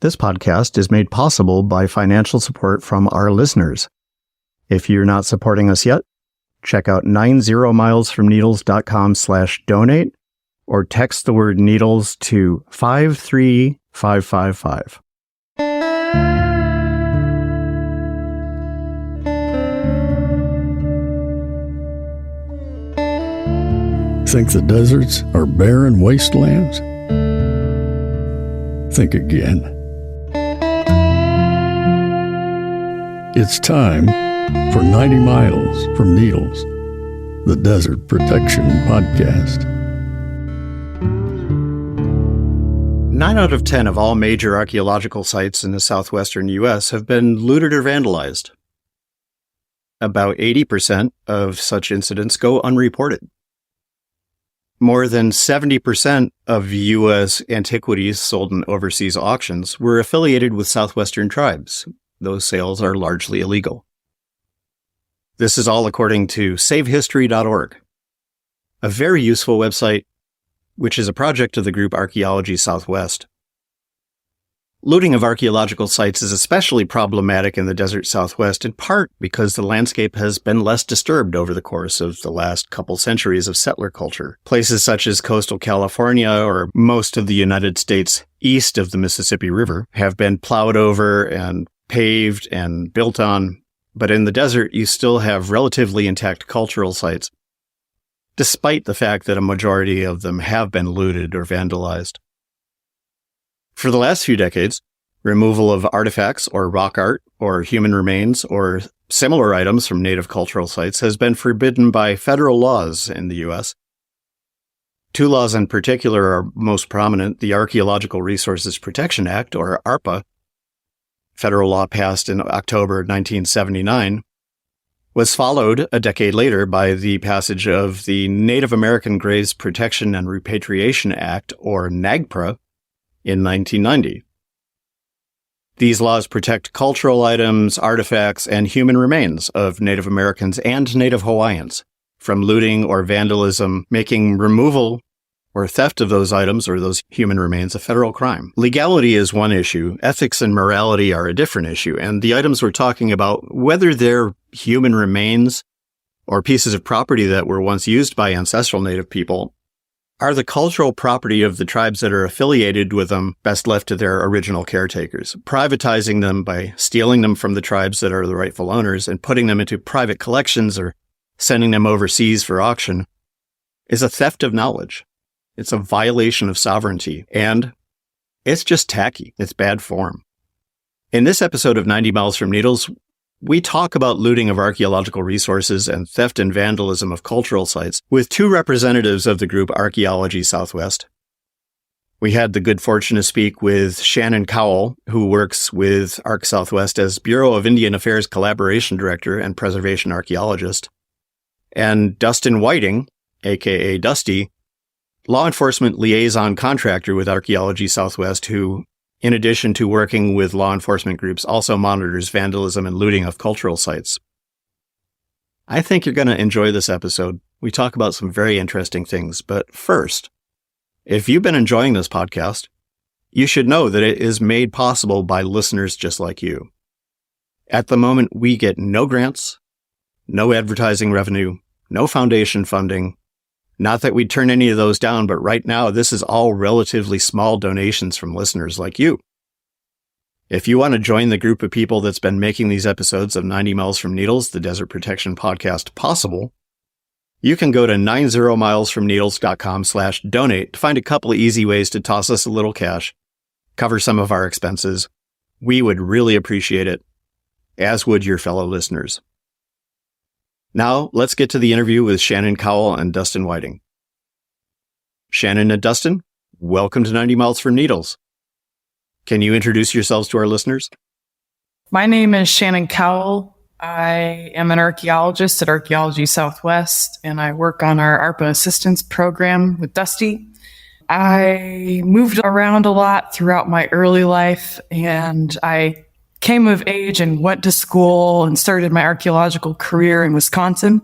This podcast is made possible by financial support from our listeners. If you're not supporting us yet, check out 90milesfromneedles.com/donate or text the word needles to 53555. Think the deserts are barren wastelands? Think again. It's time for 90 Miles from Needles, the Desert Protection Podcast. 9 out of 10 of all major archaeological sites in the southwestern U.S. have been looted or vandalized. About 80% of such incidents go unreported. More than 70% of U.S. antiquities sold in overseas auctions were affiliated with southwestern tribes. Those sales are largely illegal. This is all according to savehistory.org, a very useful website, which is a project of the group Archaeology Southwest. Looting of archaeological sites is especially problematic in the desert Southwest, in part because the landscape has been less disturbed over the course of the last couple centuries of settler culture. Places such as coastal California or most of the United States east of the Mississippi River have been plowed over and paved and built on, but in the desert you still have relatively intact cultural sites, despite the fact that a majority of them have been looted or vandalized. For the last few decades, removal of artifacts or rock art or human remains or similar items from native cultural sites has been forbidden by federal laws in the U.S. Two laws in particular are most prominent: the Archaeological Resources Protection Act, or ARPA, federal law passed in October 1979, was followed a decade later by the passage of the Native American Graves Protection and Repatriation Act, or NAGPRA, in 1990. These laws protect cultural items, artifacts, and human remains of Native Americans and Native Hawaiians from looting or vandalism, making removal or theft of those items or those human remains a federal crime. Legality is one issue. Ethics and morality are a different issue. And the items we're talking about, whether they're human remains or pieces of property that were once used by ancestral Native people, are the cultural property of the tribes that are affiliated with them, best left to their original caretakers. Privatizing them by stealing them from the tribes that are the rightful owners and putting them into private collections or sending them overseas for auction is a theft of knowledge. It's a violation of sovereignty, and it's just tacky. It's bad form. In this episode of 90 Miles from Needles, we talk about looting of archaeological resources and theft and vandalism of cultural sites with two representatives of the group Archaeology Southwest. We had the good fortune to speak with Shannon Cowell, who works with Arc Southwest as Bureau of Indian Affairs Collaboration Director and Preservation Archaeologist, and Dustin Whiting, aka Dusty, law enforcement liaison contractor with Archaeology Southwest, who, in addition to working with law enforcement groups, also monitors vandalism and looting of cultural sites. I think you're going to enjoy this episode. We talk about some very interesting things, but first, if you've been enjoying this podcast, you should know that it is made possible by listeners just like you. At the moment, we get no grants, no advertising revenue, no foundation funding. Not that we'd turn any of those down, but right now, this is all relatively small donations from listeners like you. If you want to join the group of people that's been making these episodes of 90 Miles from Needles, the Desert Protection Podcast, possible, you can go to 90milesfromneedles.com/donate to find a couple of easy ways to toss us a little cash, cover some of our expenses. We would really appreciate it, as would your fellow listeners. Now, let's get to the interview with Shannon Cowell and Dustin Whiting. Shannon and Dustin, welcome to 90 Miles from Needles. Can you introduce yourselves to our listeners? My name is Shannon Cowell. I am an archaeologist at Archaeology Southwest, and I work on our ARPA assistance program with Dusty. I moved around a lot throughout my early life, and I came of age and went to school and started my archaeological career in Wisconsin.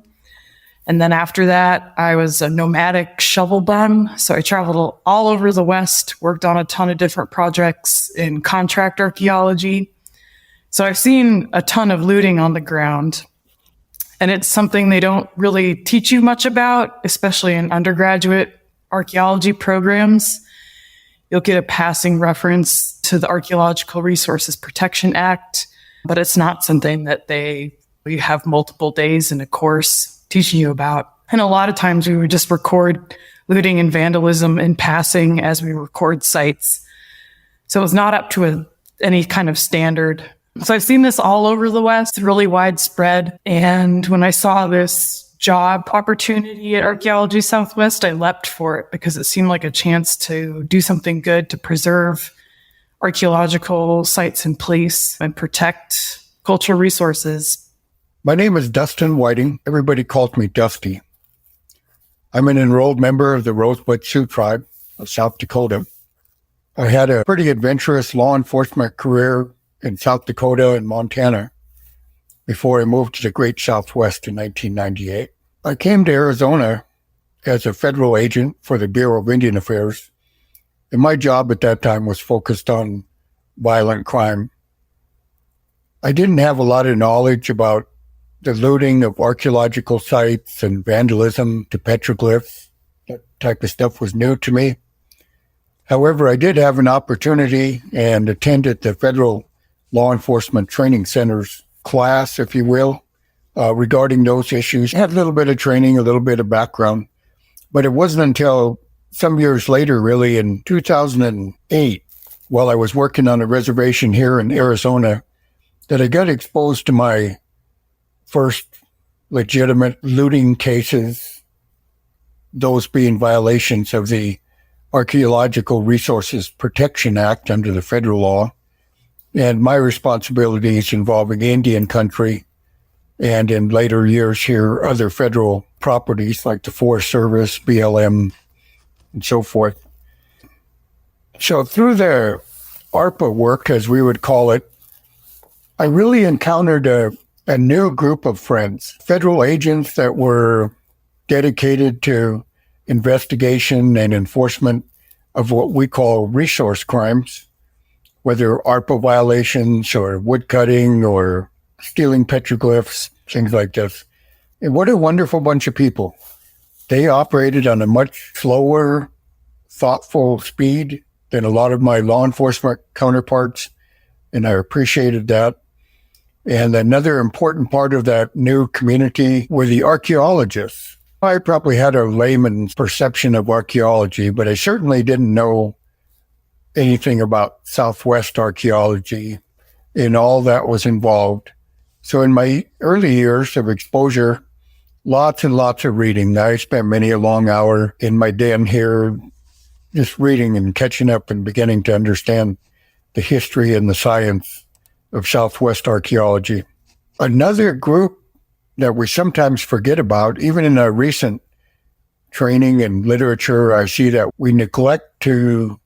And then after that, I was a nomadic shovel bum. So I traveled all over the West, worked on a ton of different projects in contract archaeology. So I've seen a ton of looting on the ground. And it's something they don't really teach you much about, especially in undergraduate archaeology programs. You'll get a passing reference to the Archaeological Resources Protection Act, but it's not something that you have multiple days in a course teaching you about. And a lot of times we would just record looting and vandalism in passing as we record sites. So it's not up to any kind of standard. So I've seen this all over the West, really widespread. And when I saw this job opportunity at Archaeology Southwest, I leapt for it because it seemed like a chance to do something good to preserve archaeological sites in place and protect cultural resources. My name is Dustin Whiting. Everybody calls me Dusty. I'm an enrolled member of the Rosebud Sioux tribe of South Dakota. I had a pretty adventurous law enforcement career in South Dakota and Montana before I moved to the Great Southwest in 1998. I came to Arizona as a federal agent for the Bureau of Indian Affairs, and my job at that time was focused on violent crime. I didn't have a lot of knowledge about the looting of archaeological sites and vandalism to petroglyphs. That type of stuff was new to me. However, I did have an opportunity and attended the Federal Law Enforcement Training Center's class, if you will, regarding those issues. I had a little bit of training, a little bit of background, but it wasn't until some years later, really in 2008, while I was working on a reservation here in Arizona, that I got exposed to my first legitimate looting cases, those being violations of the Archaeological Resources Protection Act under the federal law, and my responsibilities involving Indian country, and in later years here, other federal properties like the Forest Service, BLM, and so forth. So through the ARPA work, as we would call it, I really encountered a new group of friends, federal agents that were dedicated to investigation and enforcement of what we call resource crimes, whether ARPA violations or woodcutting or stealing petroglyphs, things like this. And what a wonderful bunch of people. They operated on a much slower, thoughtful speed than a lot of my law enforcement counterparts, and I appreciated that. And another important part of that new community were the archaeologists. I probably had a layman's perception of archaeology, but I certainly didn't know anything about Southwest archaeology and all that was involved. So in my early years of exposure, lots and lots of reading. I spent many a long hour in my den here just reading and catching up and beginning to understand the history and the science of Southwest archaeology. Another group that we sometimes forget about, even in our recent training and literature, I see that we neglect to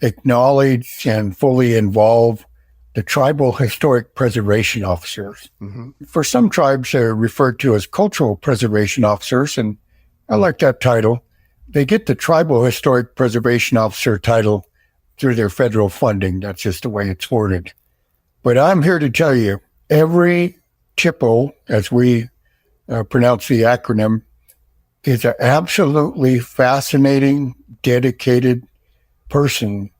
acknowledge and fully involve the tribal historic preservation officers. Mm-hmm. For some tribes, they're referred to as cultural preservation officers, and I like that title. They get the tribal historic preservation officer title through their federal funding. That's just the way it's worded. But I'm here to tell you, every TIPO, as we pronounce the acronym, is an absolutely fascinating, dedicated person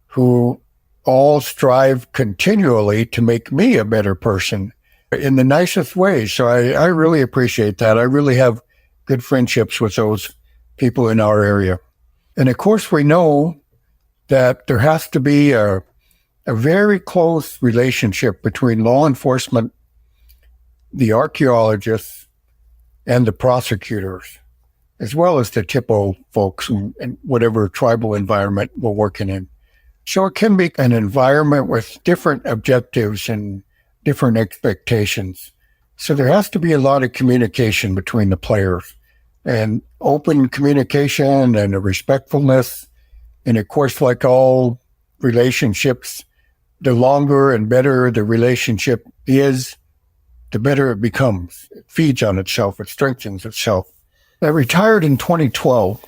who all strive continually to make me a better person in the nicest way. So I really appreciate that. I really have good friendships with those people in our area. And of course, we know that there has to be a very close relationship between law enforcement, the archaeologists, and the prosecutors, as well as the TIPO folks and whatever tribal environment we're working in. So it can be an environment with different objectives and different expectations. So there has to be a lot of communication between the players, and open communication and a respectfulness. And of course, like all relationships, the longer and better the relationship is, the better it becomes. It feeds on itself. It strengthens itself. I retired in 2012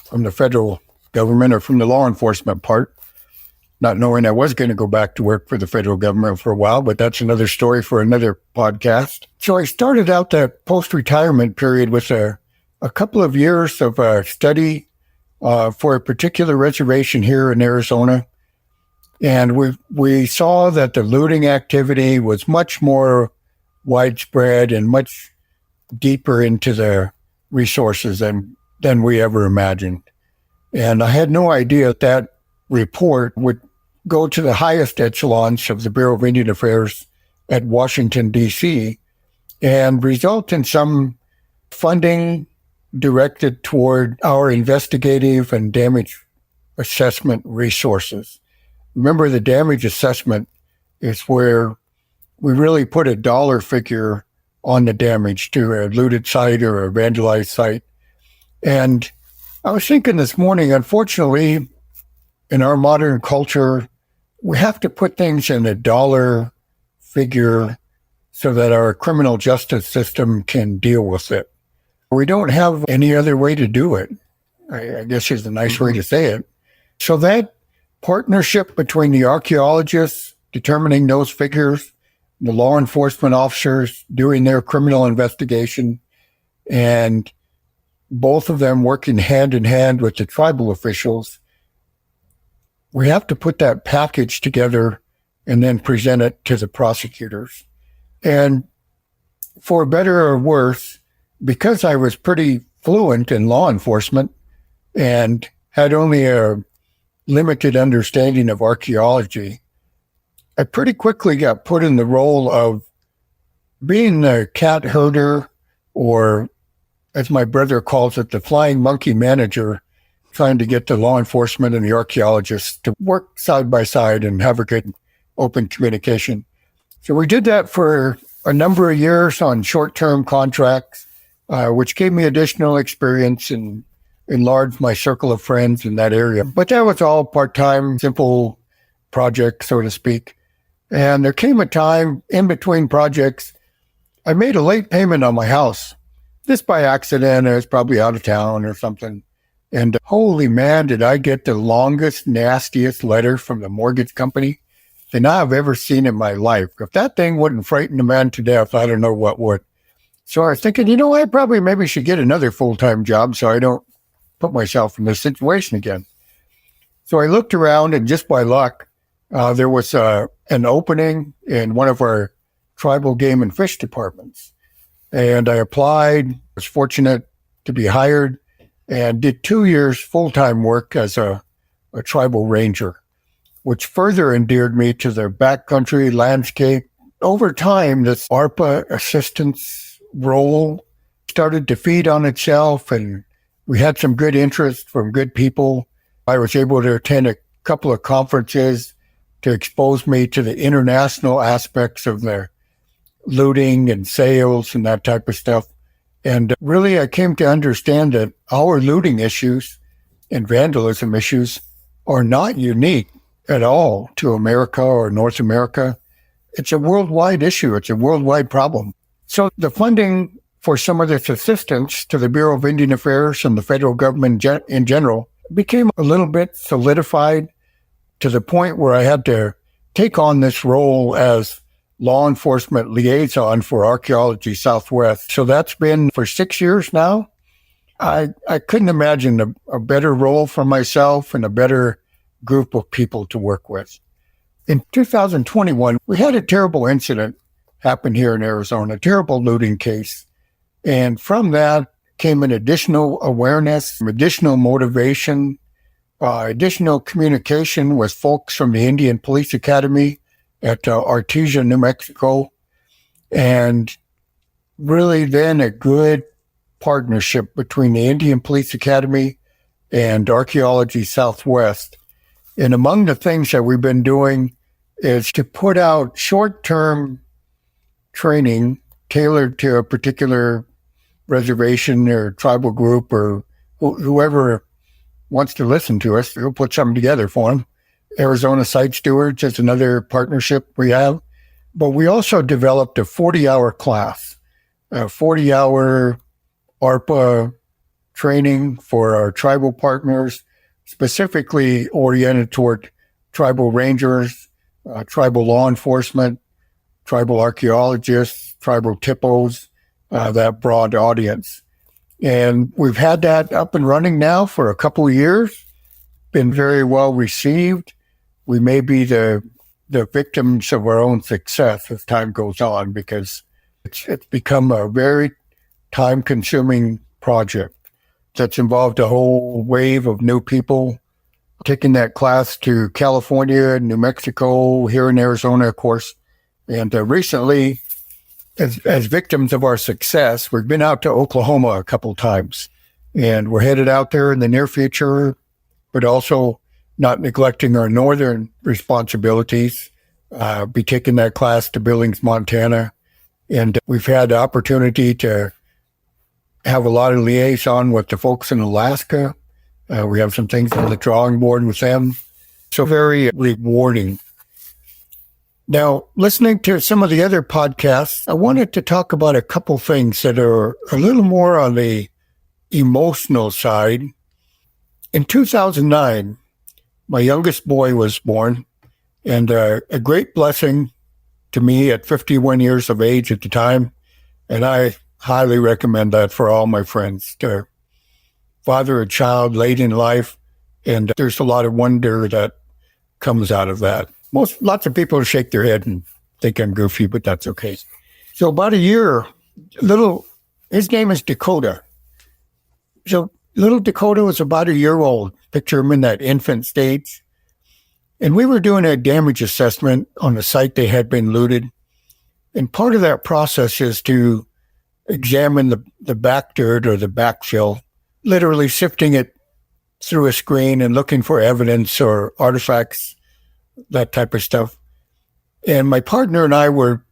from the federal government, or from the law enforcement part, not knowing I was going to go back to work for the federal government for a while, but that's another story for another podcast. So I started out that post-retirement period with a couple of years of study for a particular reservation here in Arizona. And we saw that the looting activity was much more widespread and much deeper into the resources than we ever imagined. And I had no idea that report would go to the highest echelons of the Bureau of Indian Affairs at Washington, D.C., and result in some funding directed toward our investigative and damage assessment resources. Remember, the damage assessment is where we really put a dollar figure on the damage to a looted site or a vandalized site. And I was thinking this morning, unfortunately, in our modern culture, we have to put things in a dollar figure so that our criminal justice system can deal with it. We don't have any other way to do it, I guess is a nice way to say it. So that partnership between the archaeologists determining those figures, the law enforcement officers doing their criminal investigation, and both of them working hand in hand with the tribal officials, we have to put that package together and then present it to the prosecutors. And for better or worse, because I was pretty fluent in law enforcement and had only a limited understanding of archaeology, I pretty quickly got put in the role of being the cat herder, or as my brother calls it, the flying monkey manager, trying to get the law enforcement and the archaeologists to work side by side and have a good open communication. So we did that for a number of years on short-term contracts, which gave me additional experience and enlarged my circle of friends in that area. But that was all part-time, simple project, so to speak. And there came a time in between projects, I made a late payment on my house, just by accident. I was probably out of town or something. And holy man, did I get the longest, nastiest letter from the mortgage company than I've ever seen in my life. If that thing wouldn't frighten a man to death, I don't know what would. So I was thinking, I probably maybe should get another full-time job so I don't put myself in this situation again. So I looked around, and just by luck, there was an opening in one of our tribal game and fish departments. And I applied, was fortunate to be hired, and did 2 years full-time work as a tribal ranger, which further endeared me to the backcountry landscape. Over time, this ARPA assistance role started to feed on itself, and we had some good interest from good people. I was able to attend a couple of conferences to expose me to the international aspects of the looting and sales and that type of stuff. And really, I came to understand that our looting issues and vandalism issues are not unique at all to America or North America. It's a worldwide issue. It's a worldwide problem. So the funding for some of this assistance to the Bureau of Indian Affairs and the federal government in general became a little bit solidified to the point where I had to take on this role as law enforcement liaison for Archaeology Southwest. So that's been for 6 years now. I couldn't imagine a better role for myself and a better group of people to work with. In 2021, we had a terrible incident happen here in Arizona, a terrible looting case. And from that came an additional awareness, additional motivation, additional communication with folks from the Indian Police Academy at Artesia, New Mexico, and really then a good partnership between the Indian Police Academy and Archaeology Southwest. And among the things that we've been doing is to put out short-term training tailored to a particular reservation or tribal group or whoever wants to listen to us. We'll put something together for them. Arizona Site Stewards is another partnership we have. But we also developed a 40-hour class, a 40-hour ARPA training for our tribal partners, specifically oriented toward tribal rangers, tribal law enforcement, tribal archaeologists, tribal TIPOs, that broad audience. And we've had that up and running now for a couple of years, been very well received. We may be the victims of our own success as time goes on, because it's become a very time-consuming project that's involved a whole wave of new people taking that class to California, New Mexico, here in Arizona, of course. And recently, as victims of our success, we've been out to Oklahoma a couple times, and we're headed out there in the near future, but also not neglecting our northern responsibilities, be taking that class to Billings, Montana. And we've had the opportunity to have a lot of liaison with the folks in Alaska. We have some things on the drawing board with them. So very rewarding. Now, listening to some of the other podcasts, I wanted to talk about a couple things that are a little more on the emotional side. In 2009, my youngest boy was born, and a great blessing to me at 51 years of age at the time. And I highly recommend that for all my friends to father a child late in life. And there's a lot of wonder that comes out of that. Lots of people shake their head and think I'm goofy, but that's okay. So about a year, his name is Dakota. So little Dakota was about a year old. Picture him in that infant stage. And we were doing a damage assessment on the site they had been looted. And part of that process is to examine the back dirt or the backfill, literally sifting it through a screen and looking for evidence or artifacts, that type of stuff. And my partner and I were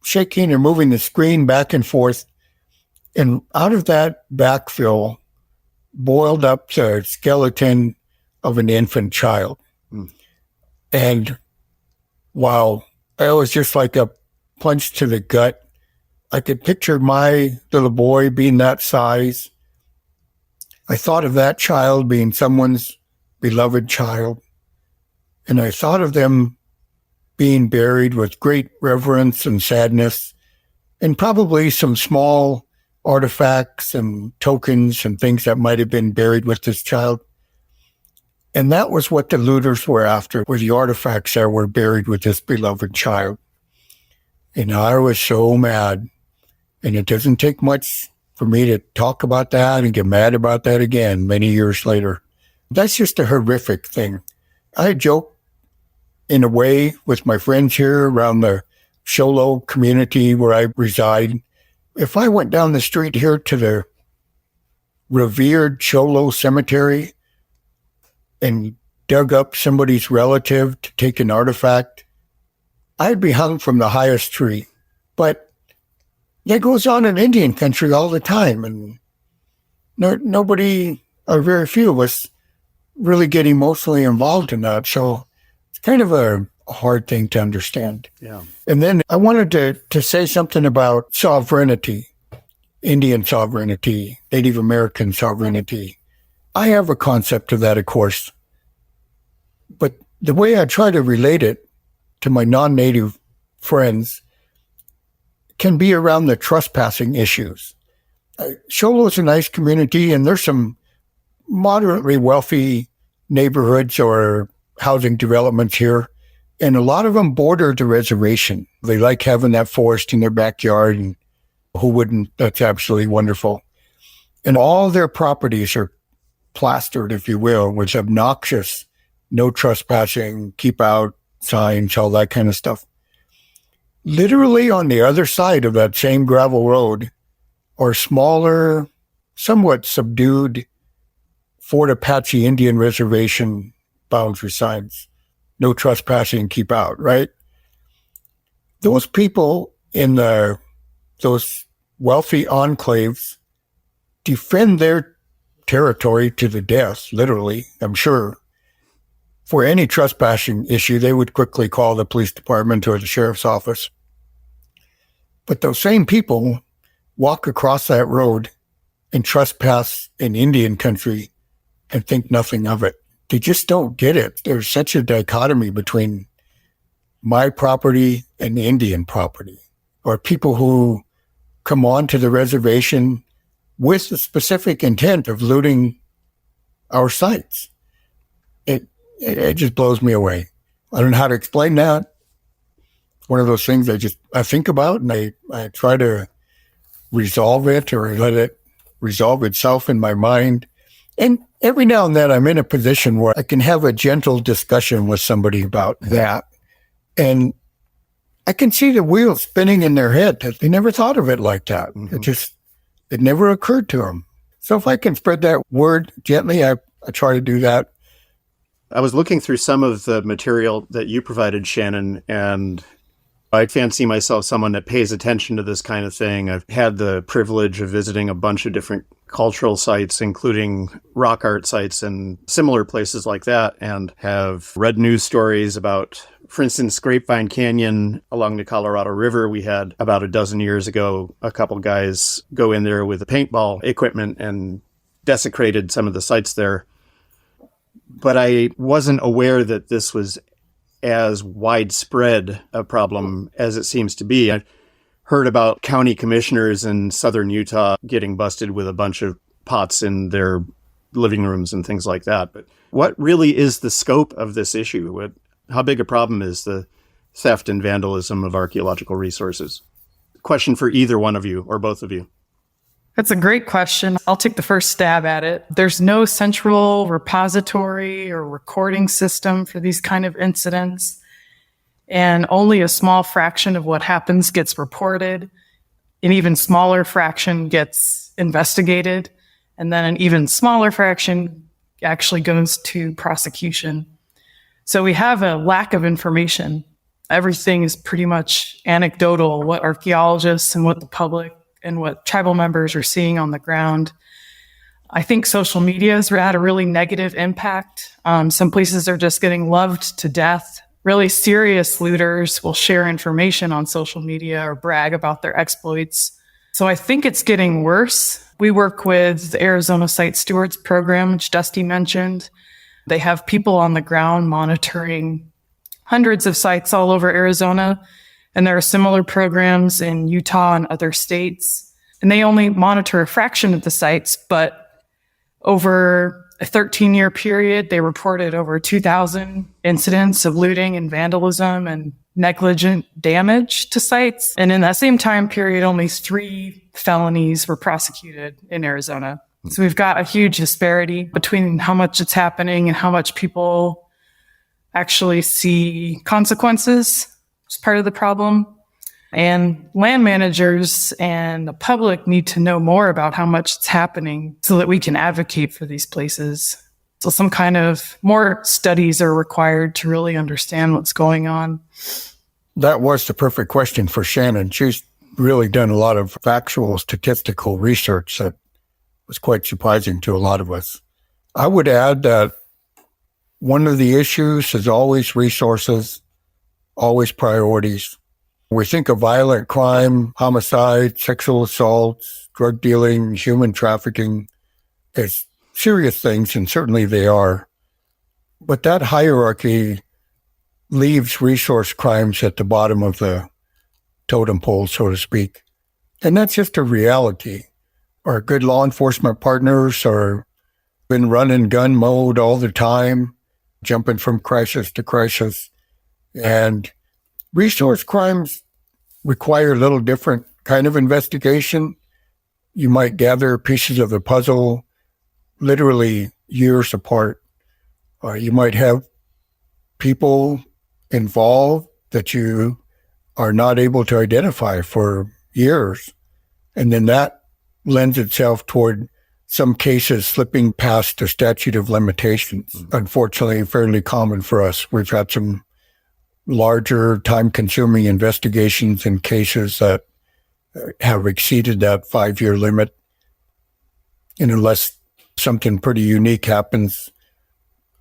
shaking and moving the screen back and forth. And out of that backfill boiled up the skeleton of an infant child. And wow, it was just like a punch to the gut. I could picture my little boy being that size. I thought of that child being someone's beloved child. And I thought of them being buried with great reverence and sadness, and probably some small artifacts and tokens and things that might have been buried with this child. And that was what the looters were after, were the artifacts that were buried with this beloved child. And I was so mad. And it doesn't take much for me to talk about that and get mad about that again many years later. That's just a horrific thing. I joke in a way with my friends here around the Sholo community where I reside. If I went down the street here to the revered Sholo cemetery and dug up somebody's relative to take an artifact, I'd be hung from the highest tree. But that goes on in Indian country all the time, and nobody, or very few of us, really get emotionally involved in that. So it's kind of a hard thing to understand. Yeah. And then I wanted to say something about sovereignty, Indian sovereignty, Native American sovereignty. I have a concept of that, of course, but the way I try to relate it to my non-Native friends can be around the trespassing issues. Sholo is a nice community, and there's some moderately wealthy neighborhoods or housing developments here, and a lot of them border the reservation. They like having that forest in their backyard, and who wouldn't? That's absolutely wonderful. And all their properties are plastered, if you will, with obnoxious, no trespassing, keep out signs, all that kind of stuff. Literally on the other side of that same gravel road are smaller, somewhat subdued Fort Apache Indian Reservation boundary signs. No trespassing, keep out, right? Those people in those wealthy enclaves defend their territory to the death, literally, I'm sure. For any trespassing issue, they would quickly call the police department or the sheriff's office. But those same people walk across that road and trespass in Indian country and think nothing of it. They just don't get it. There's such a dichotomy between my property and the Indian property, or people who come onto the reservation with the specific intent of looting our sites. It just blows me away. I don't know how to explain that. One of those things I think about, and I try to resolve it or let it resolve itself in my mind. And every now and then I'm in a position where I can have a gentle discussion with somebody about that. And I can see the wheels spinning in their head that they never thought of it like that. Mm-hmm. It never occurred to them. So if I can spread that word gently, I try to do that. I was looking through some of the material that you provided, Shannon, and I fancy myself someone that pays attention to this kind of thing. I've had the privilege of visiting a bunch of different cultural sites, including rock art sites and similar places like that, and have read news stories about, for instance, Grapevine Canyon along the Colorado River. We had about a dozen years ago, a couple guys go in there with paintball equipment and desecrated some of the sites there. But I wasn't aware that this was as widespread a problem as it seems to be. I heard about county commissioners in southern Utah getting busted with a bunch of pots in their living rooms and things like that. But what really is the scope of this issue? How big a problem is the theft and vandalism of archaeological resources? Question for either one of you or both of you. That's a great question. I'll take the first stab at it. There's no central repository or recording system for these kind of incidents, and only a small fraction of what happens gets reported. An even smaller fraction gets investigated, and then an even smaller fraction actually goes to prosecution. So we have a lack of information. Everything is pretty much anecdotal, what archaeologists and what the public and what tribal members are seeing on the ground. I think social media has had a really negative impact. Some places are just getting loved to death. Really serious looters will share information on social media or brag about their exploits. So I think it's getting worse. We work with the Arizona Site Stewards Program, which Dusty mentioned. They have people on the ground monitoring hundreds of sites all over Arizona. And there are similar programs in Utah and other states. And they only monitor a fraction of the sites, but over a 13-year period, they reported over 2,000 incidents of looting and vandalism and negligent damage to sites. And in that same time period, only 3 felonies were prosecuted in Arizona. So we've got a huge disparity between how much it's happening and how much people actually see consequences. It's part of the problem. And land managers and the public need to know more about how much it's happening so that we can advocate for these places. So some kind of more studies are required to really understand what's going on. That was the perfect question for Shannon. She's really done a lot of factual statistical research that was quite surprising to a lot of us. I would add that one of the issues is always resources, always priorities. We think of violent crime, homicide, sexual assaults, drug dealing, human trafficking as serious things, and certainly they are. But that hierarchy leaves resource crimes at the bottom of the totem pole, so to speak. And that's just a reality. Our good law enforcement partners are in run and gun mode all the time, jumping from crisis to crisis. And resource crimes require a little different kind of investigation. You might gather pieces of the puzzle literally years apart. You might have people involved that you are not able to identify for years. And then that lends itself toward some cases slipping past the statute of limitations. Unfortunately, fairly common for us. We've had some larger time-consuming investigations in cases that have exceeded that 5-year limit. And unless something pretty unique happens,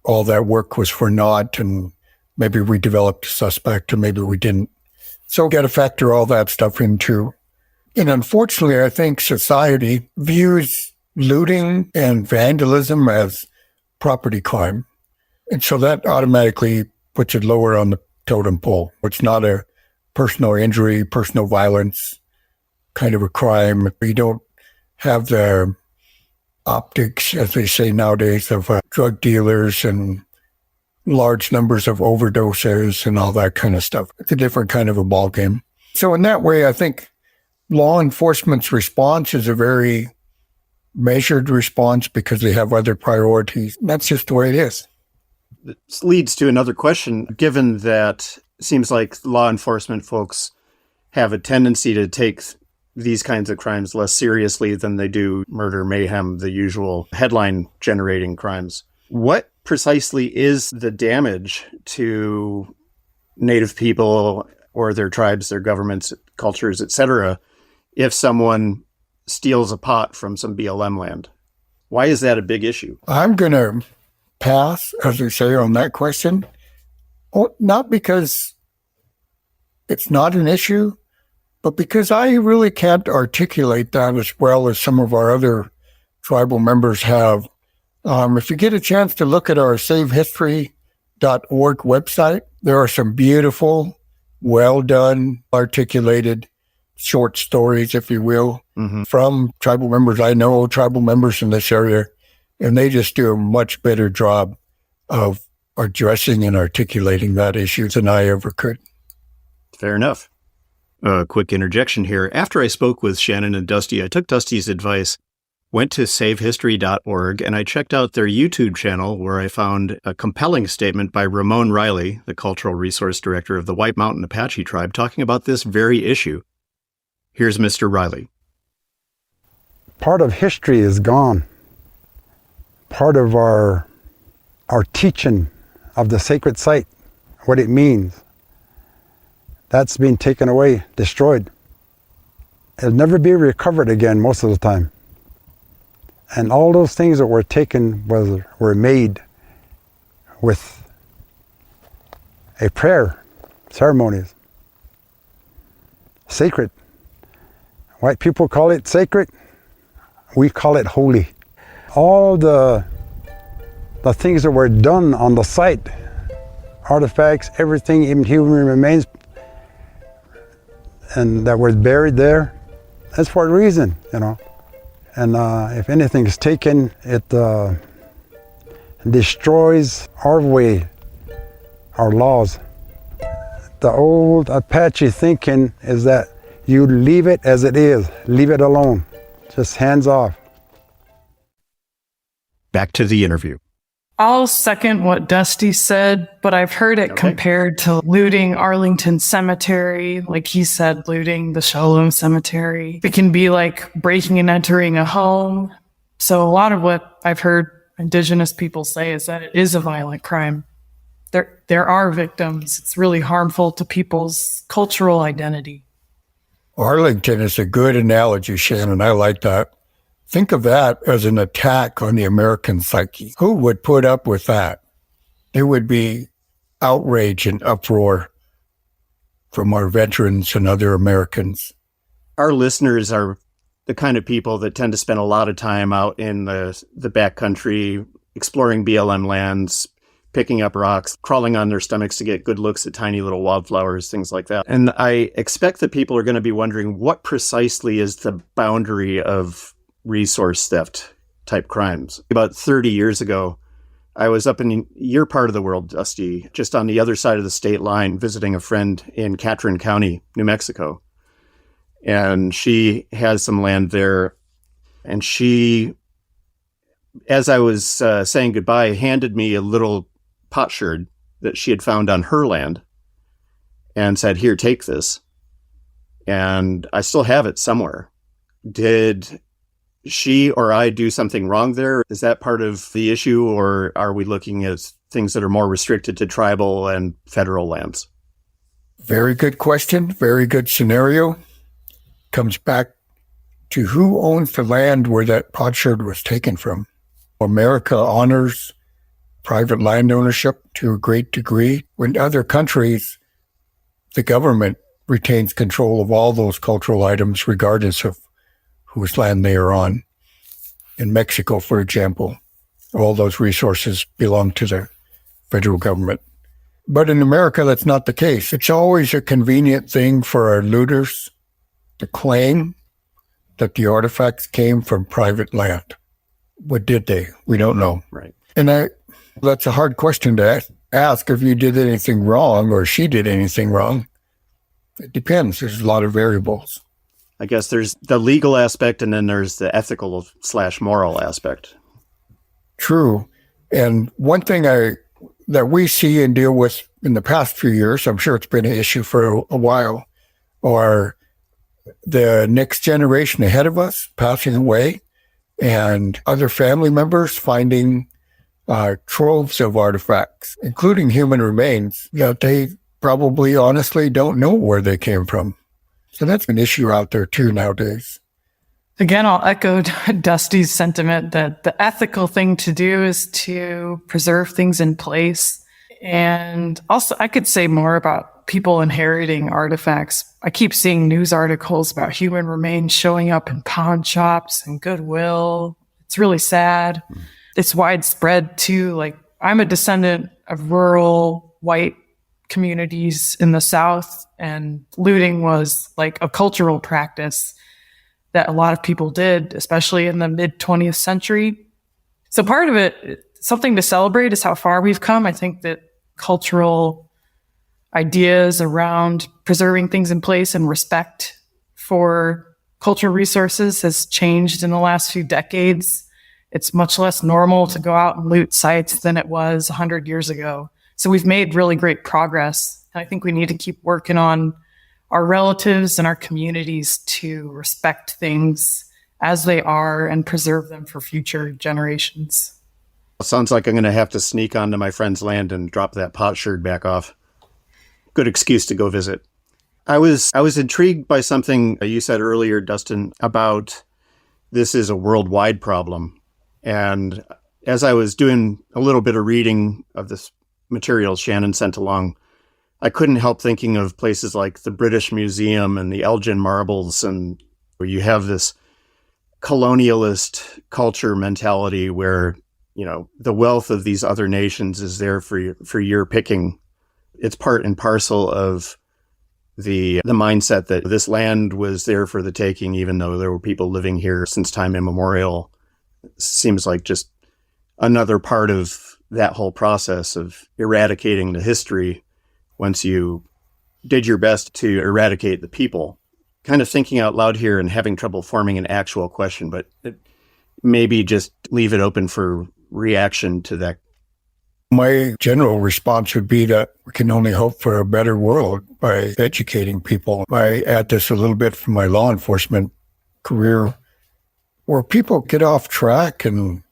all that work was for naught, and maybe we developed a suspect or maybe we didn't. So got to factor all that stuff in too. And unfortunately, I think society views looting and vandalism as property crime. And so that automatically puts it lower on the totem pole. It's not a personal injury, personal violence kind of a crime. We don't have the optics, as they say nowadays, of drug dealers and large numbers of overdoses and all that kind of stuff. It's a different kind of a ballgame. So in that way, I think law enforcement's response is a very measured response because they have other priorities. That's just the way it is. This leads to another question. Given that it seems like law enforcement folks have a tendency to take these kinds of crimes less seriously than they do murder, mayhem, the usual headline-generating crimes, what precisely is the damage to Native people or their tribes, their governments, cultures, etc., if someone steals a pot from some BLM land? Why is that a big issue? I'm going to pass, as we say, on that question. Not because it's not an issue, but because I really can't articulate that as well as some of our other tribal members have. If you get a chance to look at our savehistory.org website, there are some beautiful, well-done, articulated short stories, if you will, from tribal members I know, tribal members in this area, and they just do a much better job of addressing and articulating that issue than I ever could. Fair enough. A quick interjection here. After I spoke with Shannon and Dusty, I took Dusty's advice, went to savehistory.org, and I checked out their YouTube channel where I found a compelling statement by Ramon Riley, the Cultural Resource Director of the White Mountain Apache Tribe, talking about this very issue. Here's Mr. Riley. Part of history is gone. Part of our teaching of the sacred site, what it means, that's been taken away, destroyed. It'll never be recovered again most of the time. And all those things that were taken were made with a prayer, ceremonies, sacred. White people call it sacred, we call it holy. All the things that were done on the site, artifacts, everything, even human remains, and that was buried there, that's for a reason, you know. And if anything is taken, it destroys our way, our laws. The old Apache thinking is that you leave it as it is, leave it alone, just hands off. Back to the interview. I'll second what Dusty said, but I've heard it compared to looting Arlington Cemetery. Like he said, looting the Shalom Cemetery. It can be like breaking and entering a home. So a lot of what I've heard Indigenous people say is that it is a violent crime. There are victims. It's really harmful to people's cultural identity. Arlington is a good analogy, Shannon. I like that. Think of that as an attack on the American psyche. Who would put up with that? There would be outrage and uproar from our veterans and other Americans. Our listeners are the kind of people that tend to spend a lot of time out in the backcountry, exploring BLM lands, picking up rocks, crawling on their stomachs to get good looks at tiny little wildflowers, things like that. And I expect that people are going to be wondering what precisely is the boundary of resource theft type crimes. About 30 years ago, I was up in your part of the world, Dusty, just on the other side of the state line, visiting a friend in Catron County, New Mexico. And she has some land there. And she, as I was saying goodbye, handed me a little potsherd that she had found on her land and said, "Here, take this." And I still have it somewhere. Did she or I do something wrong there? Is that part of the issue, or are we looking at things that are more restricted to tribal and federal lands? Very good question. Very good scenario. Comes back to who owns the land where that potsherd was taken from. America honors private land ownership to a great degree. When other countries, the government retains control of all those cultural items regardless of whose land they are on. In Mexico, for example, all those resources belong to the federal government. But in America, that's not the case. It's always a convenient thing for our looters to claim that the artifacts came from private land. What did they? We don't know. Right. And that's a hard question to ask if you did anything wrong or she did anything wrong. It depends. There's a lot of variables. I guess there's the legal aspect and then there's the ethical/moral aspect. True. And one thing that we see and deal with in the past few years, I'm sure it's been an issue for a while, are the next generation ahead of us passing away and other family members finding troves of artifacts, including human remains, that they probably honestly don't know where they came from. So that's an issue out there too nowadays. Again, I'll echo Dusty's sentiment that the ethical thing to do is to preserve things in place. And also, I could say more about people inheriting artifacts. I keep seeing news articles about human remains showing up in pawn shops and Goodwill. It's really sad. It's widespread too. Like, I'm a descendant of rural white communities in the South, and looting was like a cultural practice that a lot of people did, especially in the mid 20th century. So part of it, something to celebrate, is how far we've come. I think that cultural ideas around preserving things in place and respect for cultural resources has changed in the last few decades. It's much less normal to go out and loot sites than it was 100 years ago. So we've made really great progress. And I think we need to keep working on our relatives and our communities to respect things as they are and preserve them for future generations. Sounds like I'm going to have to sneak onto my friend's land and drop that potsherd back off. Good excuse to go visit. I was intrigued by something you said earlier, Dustin, about this is a worldwide problem. And as I was doing a little bit of reading of this material Shannon sent along, I couldn't help thinking of places like the British Museum and the Elgin Marbles, and where you have this colonialist culture mentality where, you know, the wealth of these other nations is there for your picking. It's part and parcel of the mindset that this land was there for the taking, even though there were people living here since time immemorial. Seems like just another part of that whole process of eradicating the history once you did your best to eradicate the people. Kind of thinking out loud here and having trouble forming an actual question, but maybe just leave it open for reaction to that. My general response would be that we can only hope for a better world by educating people. I add this a little bit from my law enforcement career, where people get off track and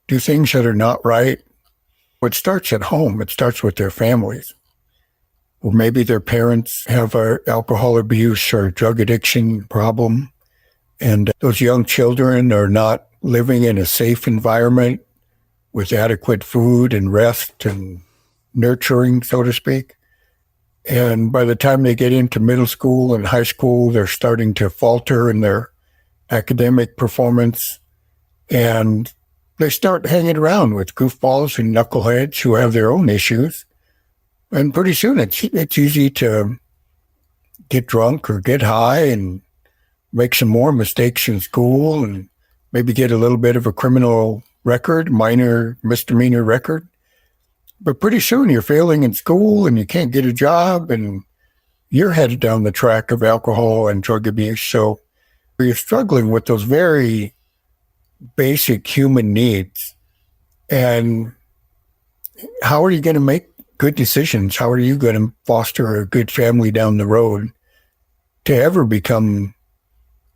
do things that are not right. It starts at home. It starts with their families. Or maybe their parents have an alcohol abuse or drug addiction problem, and those young children are not living in a safe environment with adequate food and rest and nurturing, so to speak. And by the time they get into middle school and high school, they're starting to falter in their academic performance. And they start hanging around with goofballs and knuckleheads who have their own issues. And pretty soon it's easy to get drunk or get high and make some more mistakes in school and maybe get a little bit of a criminal record, minor misdemeanor record. But pretty soon you're failing in school and you can't get a job and you're headed down the track of alcohol and drug abuse. So you're struggling with those very basic human needs. And how are you going to make good decisions? How are you going to foster a good family down the road to ever become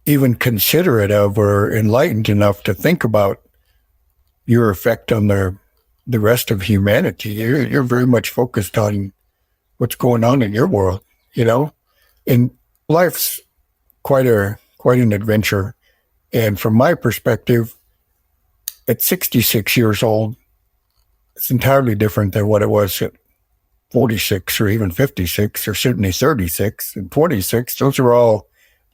even considerate of or enlightened enough to think about your effect on the rest of humanity? You're very much focused on what's going on in your world, you know? And life's quite an adventure. And from my perspective, at 66 years old, it's entirely different than what it was at 46 or even 56 or certainly 36 and 26. Those are all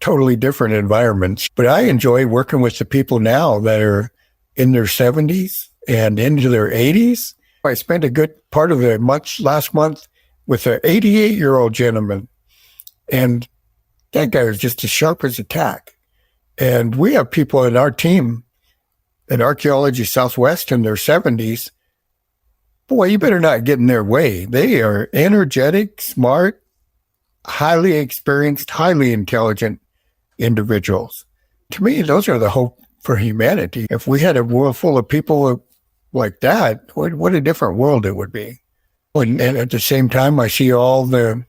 totally different environments. But I enjoy working with the people now that are in their 70s and into their 80s. I spent a good part of the month last month with an 88-year-old gentleman, and that guy was just as sharp as a tack. And we have people in our team at Archaeology Southwest in their 70s. Boy, you better not get in their way. They are energetic, smart, highly experienced, highly intelligent individuals. To me, those are the hope for humanity. If we had a world full of people like that, what a different world it would be. And at the same time, I see all the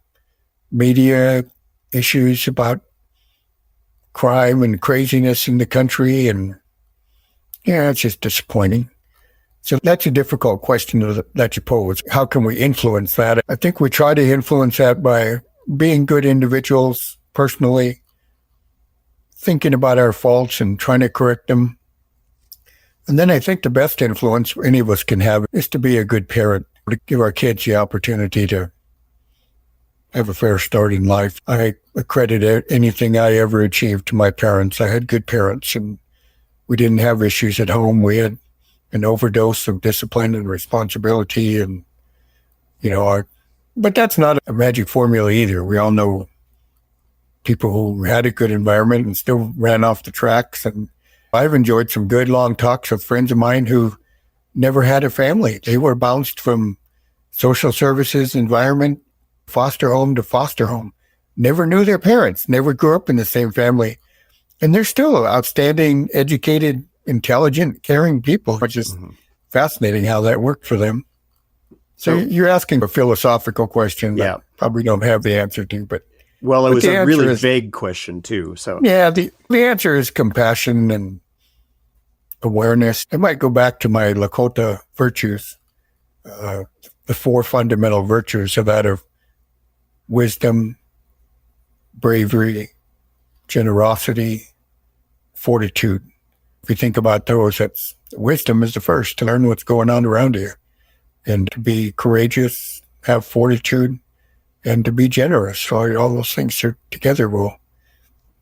media issues about crime and craziness in the country, and yeah, it's just disappointing. So that's a difficult question that you pose. How can we influence that? I think we try to influence that by being good individuals personally, thinking about our faults and trying to correct them. And then I think the best influence any of us can have is to be a good parent, to give our kids the opportunity to have a fair start in life. I accredit anything I ever achieved to my parents. I had good parents, and we didn't have issues at home. We had an overdose of discipline and responsibility, and, but that's not a magic formula either. We all know people who had a good environment and still ran off the tracks. And I've enjoyed some good long talks with friends of mine who never had a family. They were bounced from social services environment, foster home to foster home, never knew their parents, never grew up in the same family. And they're still outstanding, educated, intelligent, caring people, which is fascinating how that worked for them. So you're asking a philosophical question that I probably don't have the answer to, but it was a really vague question too. So yeah, the answer is compassion and awareness. I might go back to my Lakota virtues, the 4 fundamental virtues of that of wisdom, bravery, generosity, fortitude. If you think about those, that's wisdom is the first, to learn what's going on around you, and to be courageous, have fortitude, and to be generous. So all those things together will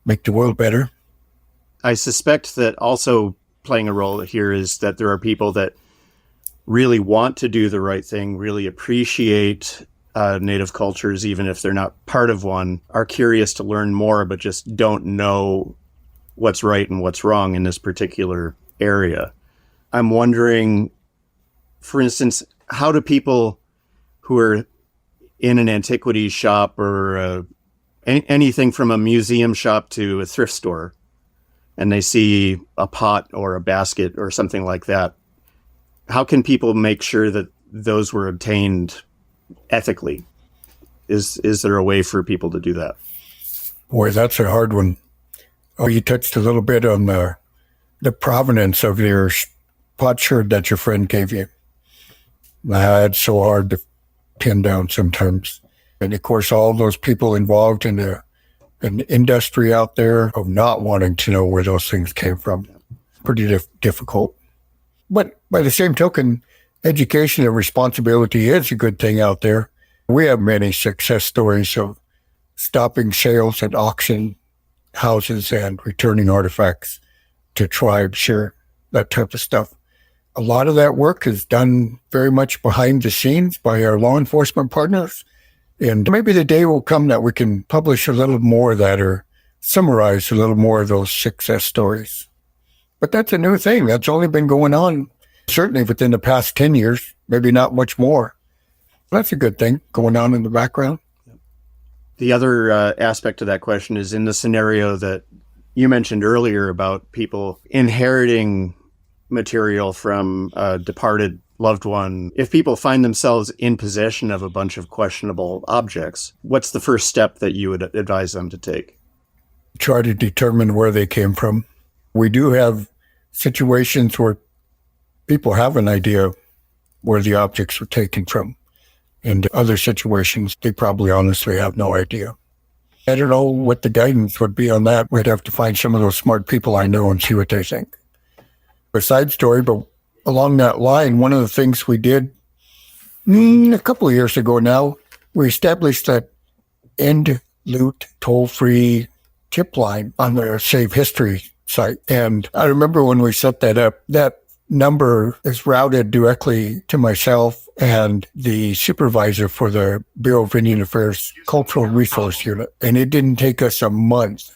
make the world better. I suspect that also playing a role here is that there are people that really want to do the right thing, really appreciate Native cultures, even if they're not part of one, are curious to learn more, but just don't know what's right and what's wrong in this particular area. I'm wondering, for instance, how do people who are in an antiquities shop or anything from a museum shop to a thrift store, and they see a pot or a basket or something like that, how can people make sure that those were obtained ethically? Is there a way for people to do that? Boy, that's a hard one. Oh, you touched a little bit on the provenance of your potsherd that your friend gave you. It's so hard to pin down sometimes. And of course, all those people involved in an industry out there of not wanting to know where those things came from. Pretty difficult. But by the same token, education and responsibility is a good thing out there. We have many success stories of stopping sales at auction houses and returning artifacts to tribes, that type of stuff. A lot of that work is done very much behind the scenes by our law enforcement partners. And maybe the day will come that we can publish a little more of that or summarize a little more of those success stories. But that's a new thing. That's only been going on certainly within the past 10 years, maybe not much more. That's a good thing going on in the background. The other aspect of that question is in the scenario that you mentioned earlier about people inheriting material from a departed loved one. If people find themselves in possession of a bunch of questionable objects, what's the first step that you would advise them to take? Try to determine where they came from. We do have situations where people have an idea where the objects were taken from. And other situations, they probably honestly have no idea. I don't know what the guidance would be on that. We'd have to find some of those smart people I know and see what they think. A side story, but along that line, one of the things we did a couple of years ago now, we established that end loot toll-free tip line on the Save History site. And I remember when we set that up, that number is routed directly to myself and the supervisor for the Bureau of Indian Affairs Cultural Resource Unit. And it didn't take us a month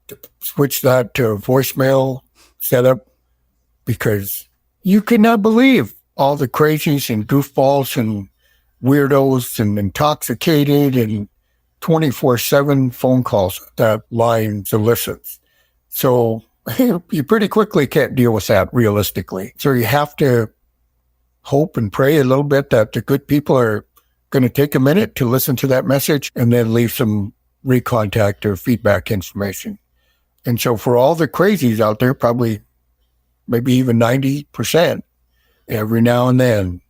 to switch that to a voicemail setup, because you could not believe all the crazies and goofballs and weirdos and intoxicated and 24/7 phone calls that line solicits. So you pretty quickly can't deal with that realistically. So you have to hope and pray a little bit that the good people are going to take a minute to listen to that message and then leave some recontact or feedback information. And so for all the crazies out there, probably maybe even 90%, every now and then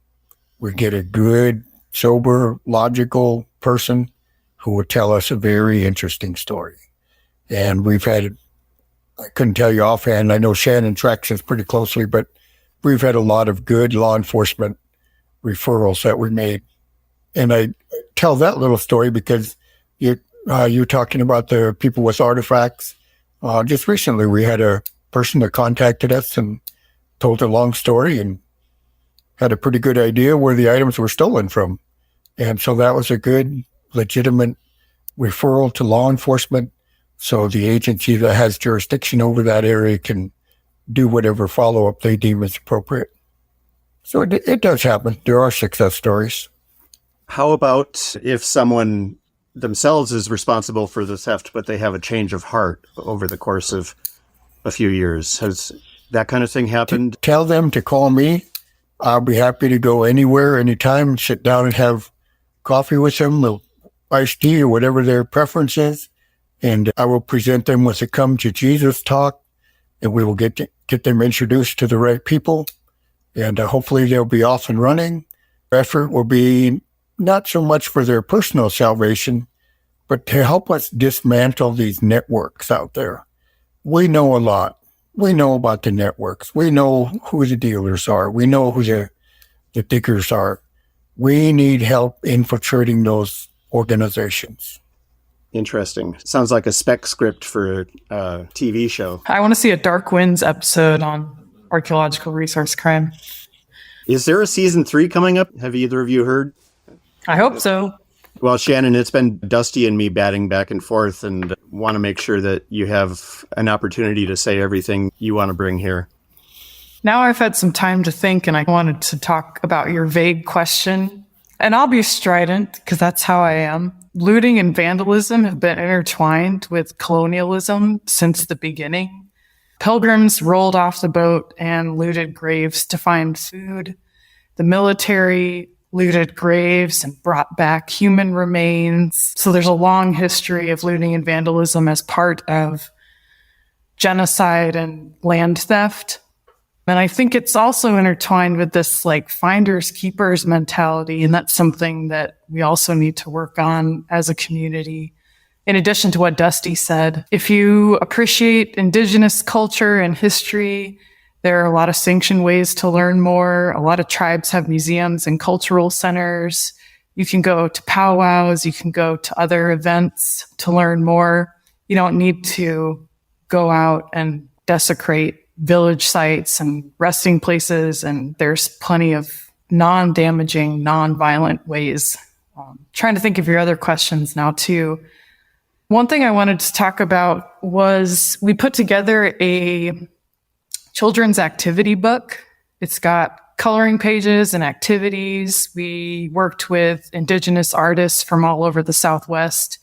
we get a good, sober, logical person who will tell us a very interesting story. And we've had, I couldn't tell you offhand, I know Shannon tracks us pretty closely, but we've had a lot of good law enforcement referrals that we made. And I tell that little story because you're talking about the people with artifacts. Just recently, we had a person that contacted us and told a long story and had a pretty good idea where the items were stolen from. And so that was a good, legitimate referral to law enforcement. So the agency that has jurisdiction over that area can do whatever follow-up they deem is appropriate. So it does happen. There are success stories. How about if someone themselves is responsible for the theft, but they have a change of heart over the course of a few years? Has that kind of thing happened? Tell them to call me. I'll be happy to go anywhere, anytime, sit down and have coffee with them, iced tea or whatever their preference is. And I will present them with a come to Jesus talk, and we will get them introduced to the right people. And hopefully they'll be off and running. Our effort will be not so much for their personal salvation, but to help us dismantle these networks out there. We know a lot. We know about the networks. We know who the dealers are. We know who the diggers are. We need help infiltrating those organizations. Interesting. Sounds like a spec script for a TV show. I want to see a Dark Winds episode on archaeological resource crime. Is there a season 3 coming up? Have either of you heard? I hope so. Well, Shannon, it's been Dusty and me batting back and forth, and want to make sure that you have an opportunity to say everything you want to bring here. Now I've had some time to think, and I wanted to talk about your vague question. And I'll be strident, because that's how I am. Looting and vandalism have been intertwined with colonialism since the beginning. Pilgrims rolled off the boat and looted graves to find food. The military looted graves and brought back human remains. So there's a long history of looting and vandalism as part of genocide and land theft. And I think it's also intertwined with this like finders keepers mentality. And that's something that we also need to work on as a community. In addition to what Dusty said, if you appreciate Indigenous culture and history, there are a lot of sanctioned ways to learn more. A lot of tribes have museums and cultural centers. You can go to powwows. You can go to other events to learn more. You don't need to go out and desecrate village sites and resting places. And there's plenty of non-damaging, non-violent ways. Trying to think of your other questions now, too. One thing I wanted to talk about was we put together a children's activity book. It's got coloring pages and activities. We worked with Indigenous artists from all over the Southwest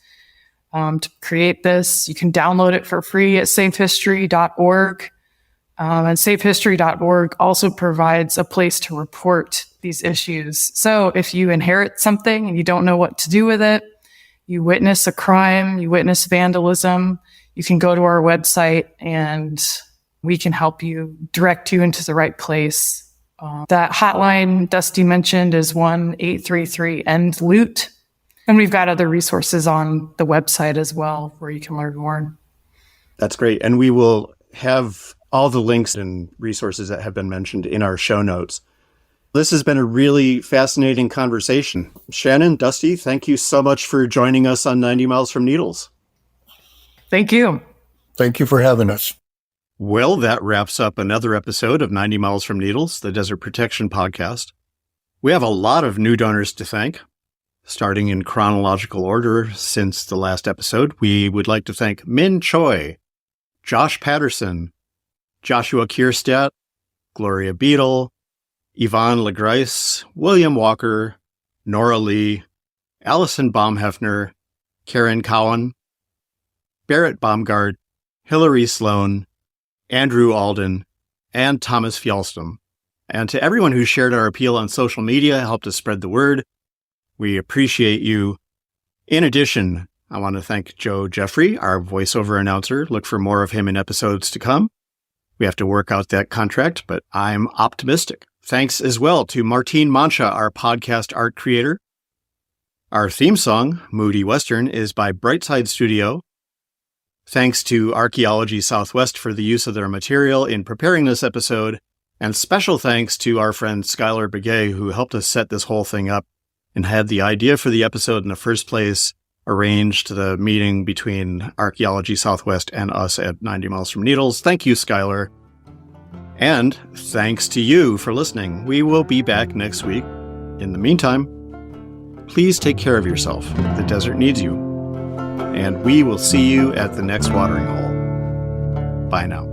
to create this. You can download it for free at safehistory.org. And safehistory.org also provides a place to report these issues. So if you inherit something and you don't know what to do with it, you witness a crime, you witness vandalism, you can go to our website and we can help you, direct you into the right place. That hotline Dusty mentioned is 1-833-END-LOOT. And we've got other resources on the website as well where you can learn more. That's great. And we will have all the links and resources that have been mentioned in our show notes. This has been a really fascinating conversation. Shannon, Dusty, thank you so much for joining us on 90 Miles from Needles. Thank you. Thank you for having us. Well, that wraps up another episode of 90 Miles from Needles, the Desert Protection Podcast. We have a lot of new donors to thank. Starting in chronological order since the last episode, we would like to thank Min Choi, Josh Patterson, Joshua Kierstadt, Gloria Beadle, Yvonne Legrice, William Walker, Nora Lee, Allison Baumhefner, Karen Cowan, Barrett Baumgart, Hillary Sloan, Andrew Alden, and Thomas Fjallstam. And to everyone who shared our appeal on social media, helped us spread the word, we appreciate you. In addition, I want to thank Joe Jeffrey, our voiceover announcer. Look for more of him in episodes to come. We have to work out that contract, but I'm optimistic. Thanks as well to Martine Mancha, our podcast art creator. Our theme song, Moody Western, is by Brightside Studio. Thanks to Archaeology Southwest for the use of their material in preparing this episode. And special thanks to our friend Skylar Begay, who helped us set this whole thing up and had the idea for the episode in the first place, arranged the meeting between Archaeology Southwest and us at 90 Miles from Needles. Thank you, Skylar. And thanks to you for listening. We will be back next week. In the meantime, please take care of yourself. The desert needs you. And we will see you at the next watering hole. Bye now.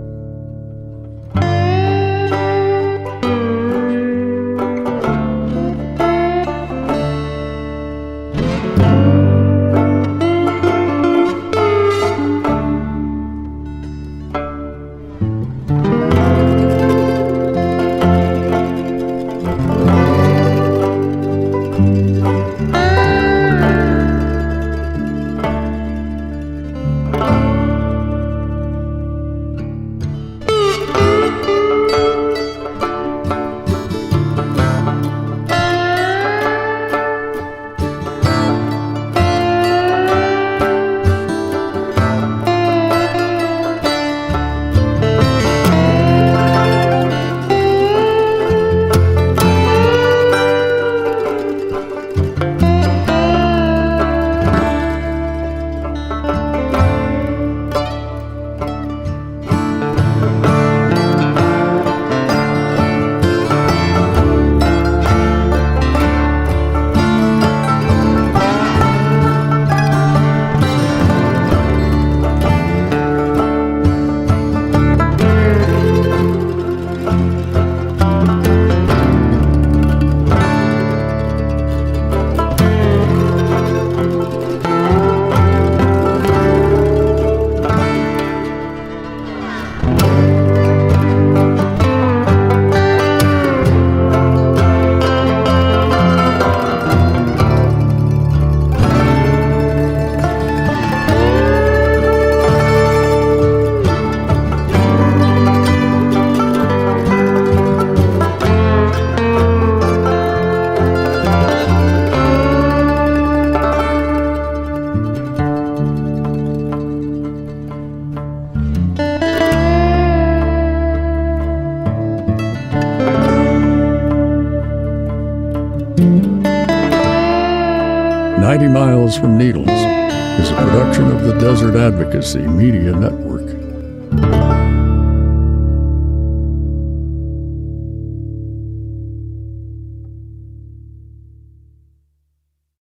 Miles from Needles is a production of the Desert Advocacy Media Network.